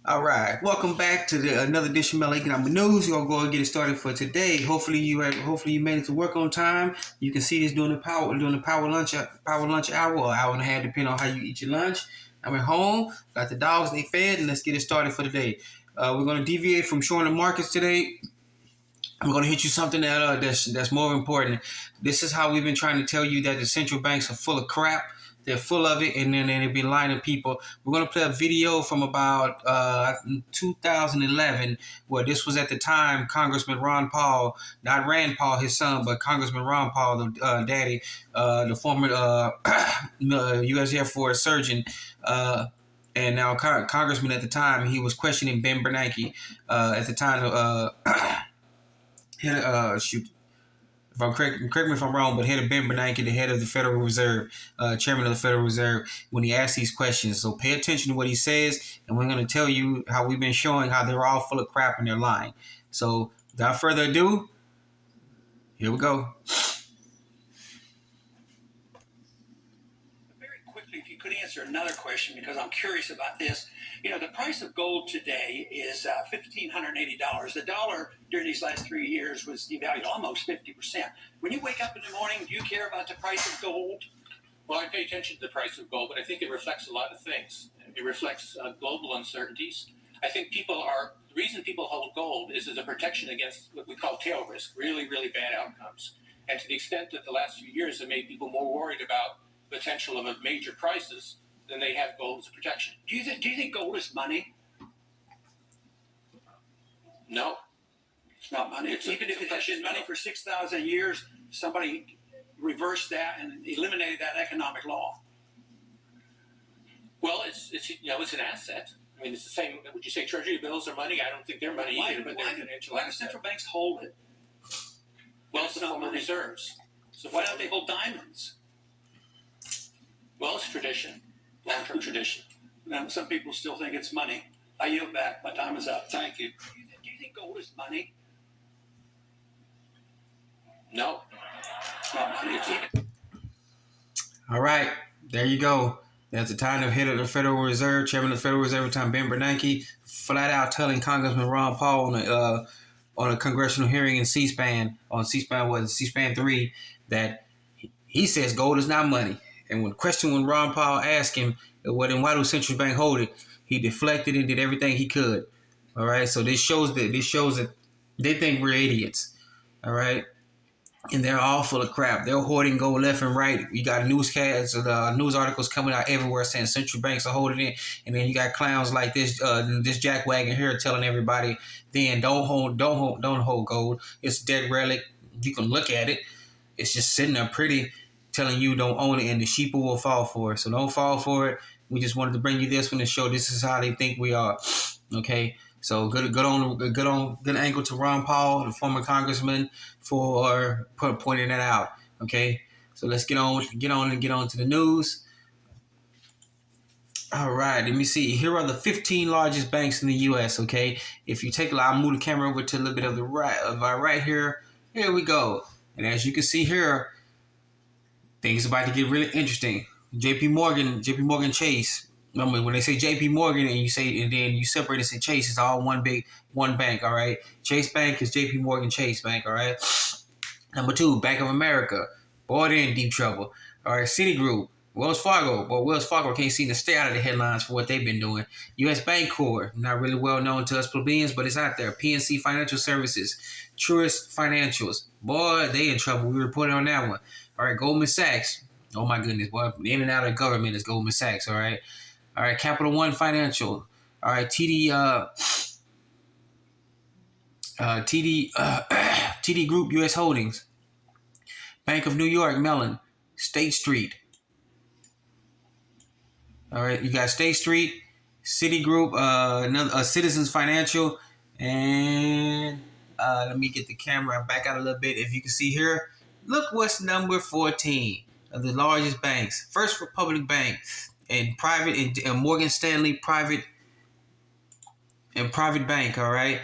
All right, welcome back to another edition of Economic News. You're gonna go and get it started for today. Hopefully you made it to work on time. You can see this during the power lunch hour or hour and a half, depending on how you eat your lunch. I'm at home, got the dogs, they fed, and let's get it started for today. We're gonna deviate from showing the markets today. I'm going to hit you something that's more important. This is how we've been trying to tell you that the central banks are full of crap. They're full of it, and then they've been lying to people. We're going to play a video from about 2011, where this was at the time Congressman Ron Paul, not Rand Paul, his son, but Congressman Ron Paul, the daddy, the former U.S. Air Force surgeon, and now Congressman at the time. He was questioning Ben Bernanke at the time. If I'm correct me if I'm wrong, but head of Ben Bernanke, the head of the Federal Reserve, chairman of the Federal Reserve, when he asks these questions. So pay attention to what he says, and we're going to tell you how we've been showing how they're all full of crap and they're lying. So without further ado, here we go. Very quickly, if you could answer another question, because I'm curious about this. You know, the price of gold today is $1,580. The dollar during these last 3 years was devalued almost 50%. When you wake up in the morning, do you care about the price of gold? Well, I pay attention to the price of gold, but I think it reflects a lot of things. It reflects global uncertainties. I think the reason people hold gold is as a protection against what we call tail risk, really, really bad outcomes. And to the extent that the last few years have made people more worried about the potential of a major crisis, then they have gold as a protection. Do you think gold is money? No. It's not money. Even if it has been money for 6,000 years, somebody reversed that and eliminated that economic law. Well, it's an asset. I mean, it's the same. Would you say treasury bills are money? I don't think they're money either, but they're financial Why do assets. central banks hold it? Well, it's a form of reserves. So why don't they hold diamonds? Well, it's tradition, long-term tradition. Now, some people still think it's money. I yield back. My time is up. Thank you. Do you think gold is money? No. It's not money. All right, there you go. That's the time of head of the Federal Reserve, chairman of the Federal Reserve at the time, Ben Bernanke, flat out telling Congressman Ron Paul on a congressional hearing in C-SPAN, C-SPAN 3, that he says gold is not money. And when Ron Paul asked him, well, then why do central bank hold it? He deflected and did everything he could. All right, so this shows that they think we're idiots. All right, and they're all full of crap. They're hoarding gold left and right. You got news articles coming out everywhere saying central banks are holding it, and then you got clowns like this jackwagon here telling everybody, then don't hold gold. It's a dead relic. You can look at it. It's just sitting there pretty, telling you don't own it, and the sheep will fall for it. So don't fall for it. We just wanted to bring you this one to show this is how they think we are. Okay. So good angle to Ron Paul, the former congressman, for pointing that out. Okay, so let's get on to the news. All right, let me see. Here are the 15 largest banks in the U.S. Okay, if you take I'll move the camera over to a little bit of the right here. Here we go. And as you can see here, things are about to get really interesting. JP Morgan Chase. Remember, when they say JP Morgan and then you separate and say Chase, it's all one bank, all right? Chase Bank is JP Morgan Chase Bank, all right? Number 2, Bank of America. Boy, they're in deep trouble. All right, Citigroup, Wells Fargo. Boy, Wells Fargo can't seem to stay out of the headlines for what they've been doing. U.S. Bancorp, not really well known to us plebeians, but it's out there. PNC Financial Services, Truist Financials. Boy, they in trouble. We reported on that one. All right, Goldman Sachs. Oh, my goodness, boy. In and out of government is Goldman Sachs, all right? All right, Capital One Financial. All right, TD Group U.S. Holdings. Bank of New York Mellon. State Street. All right, you got State Street, Citigroup, Citizens Financial, and let me get the camera back out a little bit. If you can see here, look what's number 14 of the largest banks. First Republic Bank. And private and Morgan Stanley private bank, all right.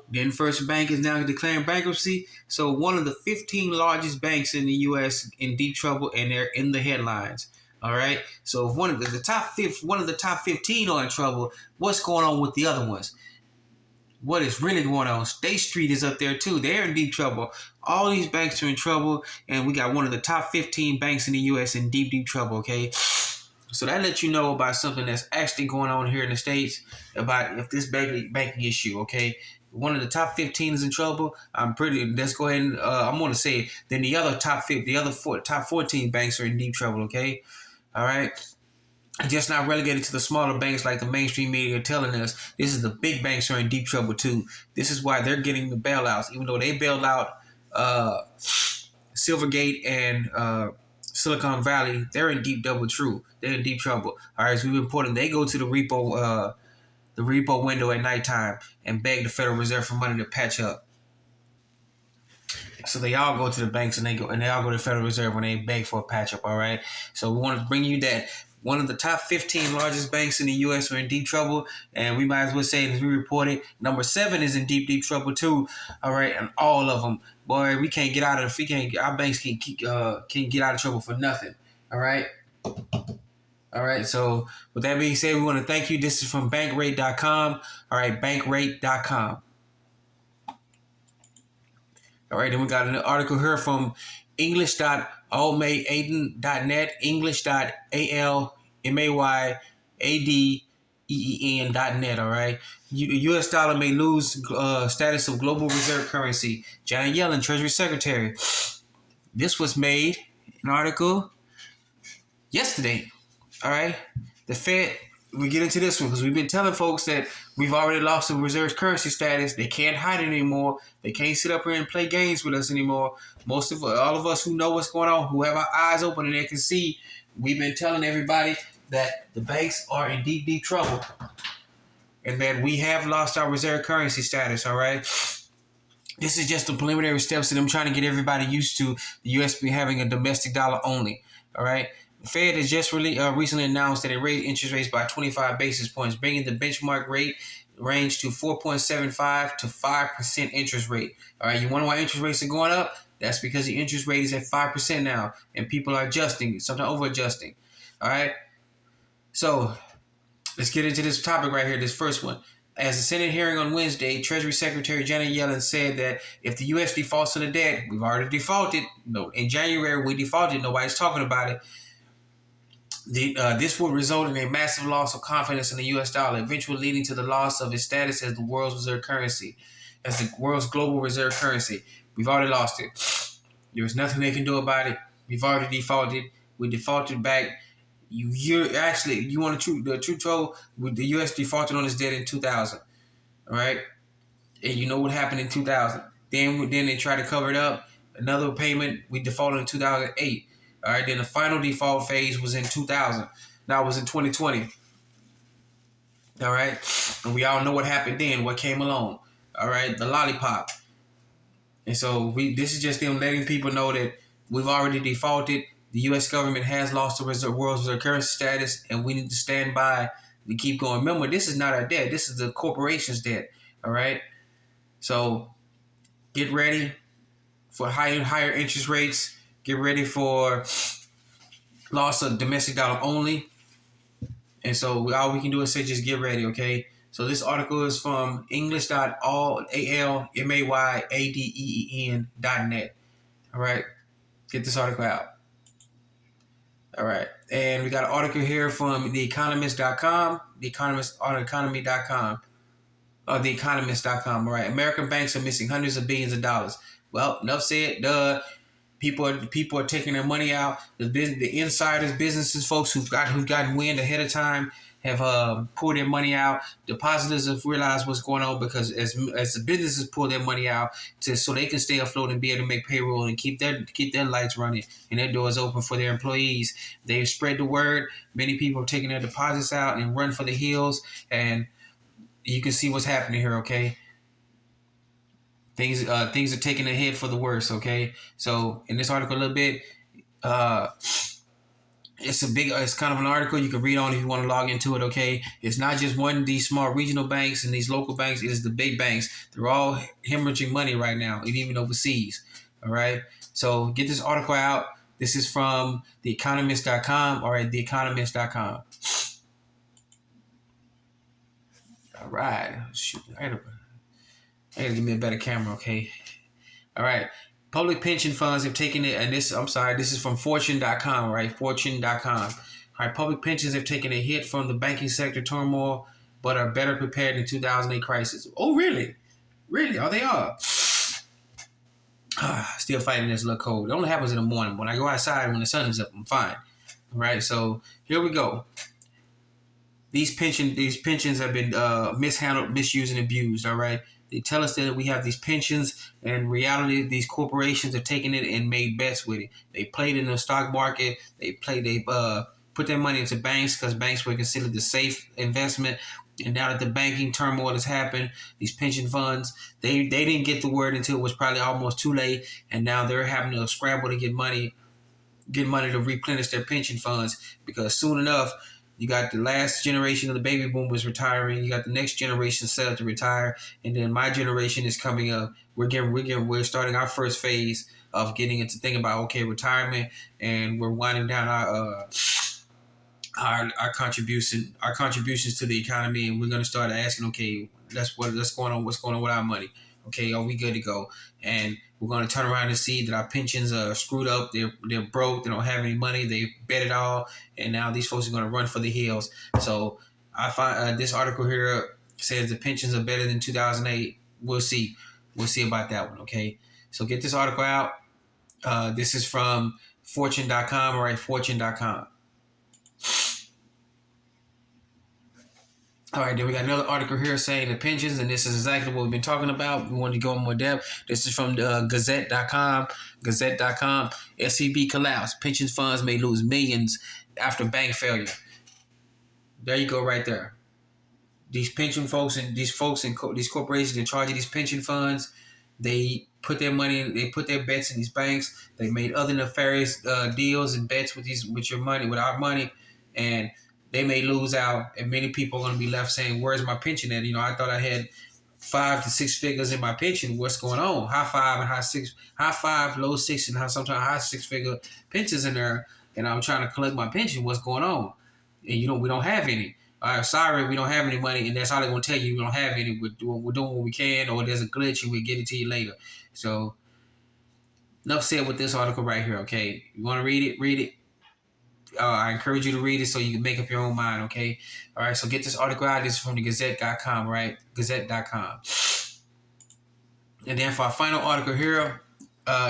Then First Bank is now declaring bankruptcy. So one of the 15 largest banks in the U.S. in deep trouble, and they're in the headlines. All right. So if one of the top 15 are in trouble, what's going on with the other ones? What is really going on? State Street is up there too. They're in deep trouble. All these banks are in trouble, and we got one of the top 15 banks in the U.S. in deep, deep trouble. Okay. So that lets you know about something that's actually going on here in the States about if this banking issue, okay? One of the top 15 is in trouble. Let's go ahead and, I'm going to say, then the other top 14 banks are in deep trouble, okay? All right? Just not relegated to the smaller banks like the mainstream media are telling us. This is the big banks are in deep trouble too. This is why they're getting the bailouts, even though they bailed out Silvergate and Silicon Valley. They're in deep trouble. They're in deep trouble. All right, so we've reported they go to the repo window at nighttime and beg the Federal Reserve for money to patch up. So they all go to the banks and they all go to the Federal Reserve when they beg for a patch up. All right. So we wanted to bring you that one of the top 15 largest banks in the U.S. are in deep trouble, and we might as well say, as we reported, number 7 is in deep, deep trouble too. All right, and all of them, boy, we can't get out of. Our banks can't get out of trouble for nothing. All right. All right. So with that being said, we want to thank you. This is from bankrate.com. All right, bankrate.com. All right, then we got an article here from English.almayadeen.net, English.almayadeen.net, all right? U.S. dollar may lose status of global reserve currency. Janet Yellen, Treasury Secretary. This was made, an article, yesterday, all right? The Fed, we get into this one because we've been telling folks that we've already lost the reserve currency status. They can't hide it anymore. They can't sit up here and play games with us anymore. All of us who know what's going on, who have our eyes open and they can see, we've been telling everybody that the banks are in deep, deep trouble and that we have lost our reserve currency status, all right? This is just the preliminary steps to them trying to get everybody used to the U.S. having a domestic dollar only, all right? The Fed has just recently announced that it raised interest rates by 25 basis points, bringing the benchmark rate range to 4.75 to 5% interest rate. All right, you wonder why interest rates are going up? That's because the interest rate is at 5% now, and people are adjusting, sometimes over-adjusting. All right, so let's get into this topic right here, this first one. As the Senate hearing on Wednesday, Treasury Secretary Janet Yellen said that if the U.S. defaults on the debt, we've already defaulted. No, in January, we defaulted. Nobody's talking about it. This will result in a massive loss of confidence in the U.S. dollar, eventually leading to the loss of its status as the world's reserve currency, as the world's global reserve currency. We've already lost it. There's nothing they can do about it. We've already defaulted. We defaulted back. You want the true troll? The U.S. defaulted on its debt in 2000. All right, and you know what happened in 2000. Then they tried to cover it up. Another payment. We defaulted in 2008. All right, then the final default phase was in 2000. Now it was in 2020. All right, and we all know what happened then, what came along. All right, the lollipop. And so this is just them letting people know that we've already defaulted. The U.S. government has lost the world's reserve currency status, and we need to stand by. We keep going. Remember, this is not our debt. This is the corporation's debt. All right, so get ready for higher interest rates. Get ready for loss of domestic dollar only. And so all we can do is say just get ready, okay? So this article is from English.almayadeen.net. All right? Get this article out. All right. And we got an article here from theeconomist.com, theeconomy.com, or theeconomist.com. All right. American banks are missing hundreds of billions of dollars. Well, enough said. Duh. People are taking their money out. The insiders, businesses, folks who've gotten wind ahead of time have pulled their money out. Depositors have realized what's going on because as the businesses pull their money out so they can stay afloat and be able to make payroll and keep their lights running and their doors open for their employees. They've spread the word. Many people are taking their deposits out and run for the hills, and you can see what's happening here. Okay. Things are taking a hit for the worse, okay? So in this article a little bit, it's kind of an article you can read on if you want to log into it, okay? It's not just one of these small regional banks and these local banks. It is the big banks. They're all hemorrhaging money right now, even overseas, all right? So get this article out. This is from theeconomist.com. All right, theeconomist.com. All right. Shoot, I gotta give me a better camera, okay? All right. Public pension funds have taken it, and this is from fortune.com, right? Fortune.com. All right, public pensions have taken a hit from the banking sector turmoil, but are better prepared in 2008 crisis. Oh, really? Really? Oh, they are. Still fighting this little cold. It only happens in the morning. When I go outside, when the sun is up, I'm fine. All right, so here we go. These pensions have been mishandled, misused, and abused. All right, they tell us that we have these pensions, and in reality, these corporations have taken it and made bets with it. They played in the stock market. They put their money into banks because banks were considered the safe investment. And now that the banking turmoil has happened, these pension funds, they didn't get the word until it was probably almost too late, and now they're having to scramble to get money to replenish their pension funds, because soon enough you got the last generation of the baby boomers retiring, you got the next generation set up to retire, and then my generation is coming up. We're starting our first phase of getting into thinking about retirement, and we're winding down our contributions to the economy, and we're going to start asking, what's going on with our money? Okay, are we good to go? And we're going to turn around and see that our pensions are screwed up. They're broke. They don't have any money. They bet it all, and now these folks are going to run for the hills. So I find this article here says the pensions are better than 2008. We'll see. We'll see about that one. Okay, so get this article out. This is from Fortune.com. All right, Fortune.com. All right, then we got another article here saying the pensions, and this is exactly what we've been talking about. We want to go in more depth. This is from Gazette.com. Gazette.com. SCB Collapse. Pension funds may lose millions after bank failure. There you go, right there. These pension folks and these corporations in charge of these pension funds, they put their money, they put their bets in these banks. They made other nefarious deals and bets with your money, with our money, and they may lose out, and many people are going to be left saying, "Where's my pension at? I thought I had 5 to 6 figures in my pension. What's going on? High five, low six, and sometimes high 6-figure pensions in there, and I'm trying to collect my pension. What's going on? And we don't have any. Sorry, we don't have any money, and that's all they're going to tell you. We don't have any. We're doing what we can, or there's a glitch, and we'll get it to you later." So, enough said with this article right here. Okay, you want to read it? Read it. I encourage you to read it so you can make up your own mind, okay? All right, so get this article out. This is from the Gazette.com, right? Gazette.com. And then for our final article here,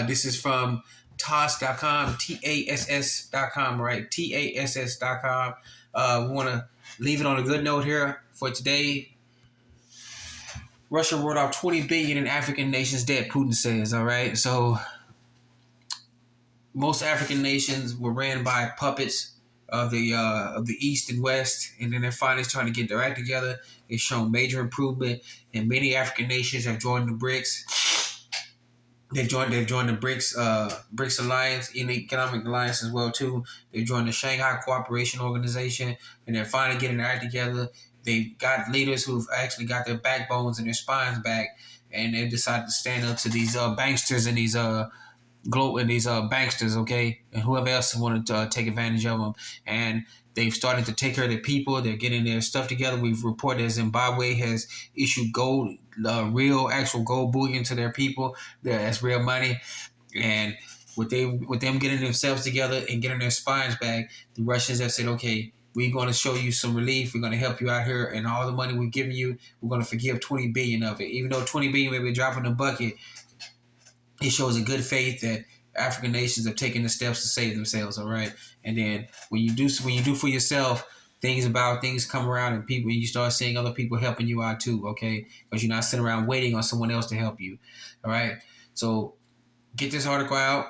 this is from TASS.com, TASS.com, right? TASS.com. We want to leave it on a good note here for today. Russia wrote off $20 billion in African nations' debt, Putin says, all right? So most African nations were ran by puppets of the East and West, and then they're finally trying to get their act together. It's shown major improvement, and many African nations have joined the BRICS. They've joined the BRICS alliance, in the economic alliance as well too. They've joined the Shanghai Cooperation Organization, and they're finally getting their act together. They've got leaders who've actually got their backbones and their spines back, and they've decided to stand up to these banksters and these banksters, okay, and whoever else wanted to take advantage of them. And they've started to take care of their people. They're getting their stuff together. We've reported that Zimbabwe has issued gold, real actual gold bullion to their people. That's real money. And with them getting themselves together and getting their spines back, the Russians have said, okay, we're going to show you some relief. We're going to help you out here, and all the money we've given you, we're going to forgive 20 billion of it. Even though 20 billion may be a drop in the bucket, it shows a good faith that African nations have taken the steps to save themselves, all right? And then when you do for yourself, things come around, and you start seeing other people helping you out too, okay? Because you're not sitting around waiting on someone else to help you, all right? So get this article out.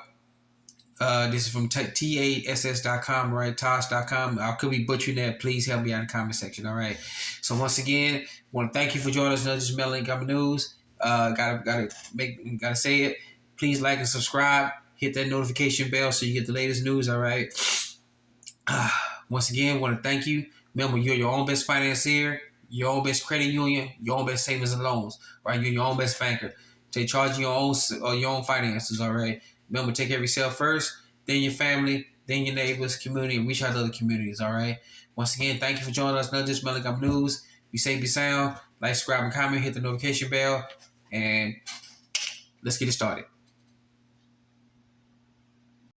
This is from TASS.com, right? TASS.com. I could be butchering that. Please help me out in the comment section, all right? So once again, I want to thank you for joining us. Another Melon Government News. Gotta say it. Please like and subscribe. Hit that notification bell so you get the latest news, all right? Once again, want to thank you. Remember, you're your own best financier, your own best credit union, your own best savings and loans, right? You're your own best banker. Take charge of your own finances, all right? Remember, take care of yourself first. then your family, then your neighbors, community, and reach out to other communities, all right? Once again, thank you for joining us. Another Just Melicom News. Be safe, be sound. Like, subscribe, and comment. Hit the notification bell. And let's get it started.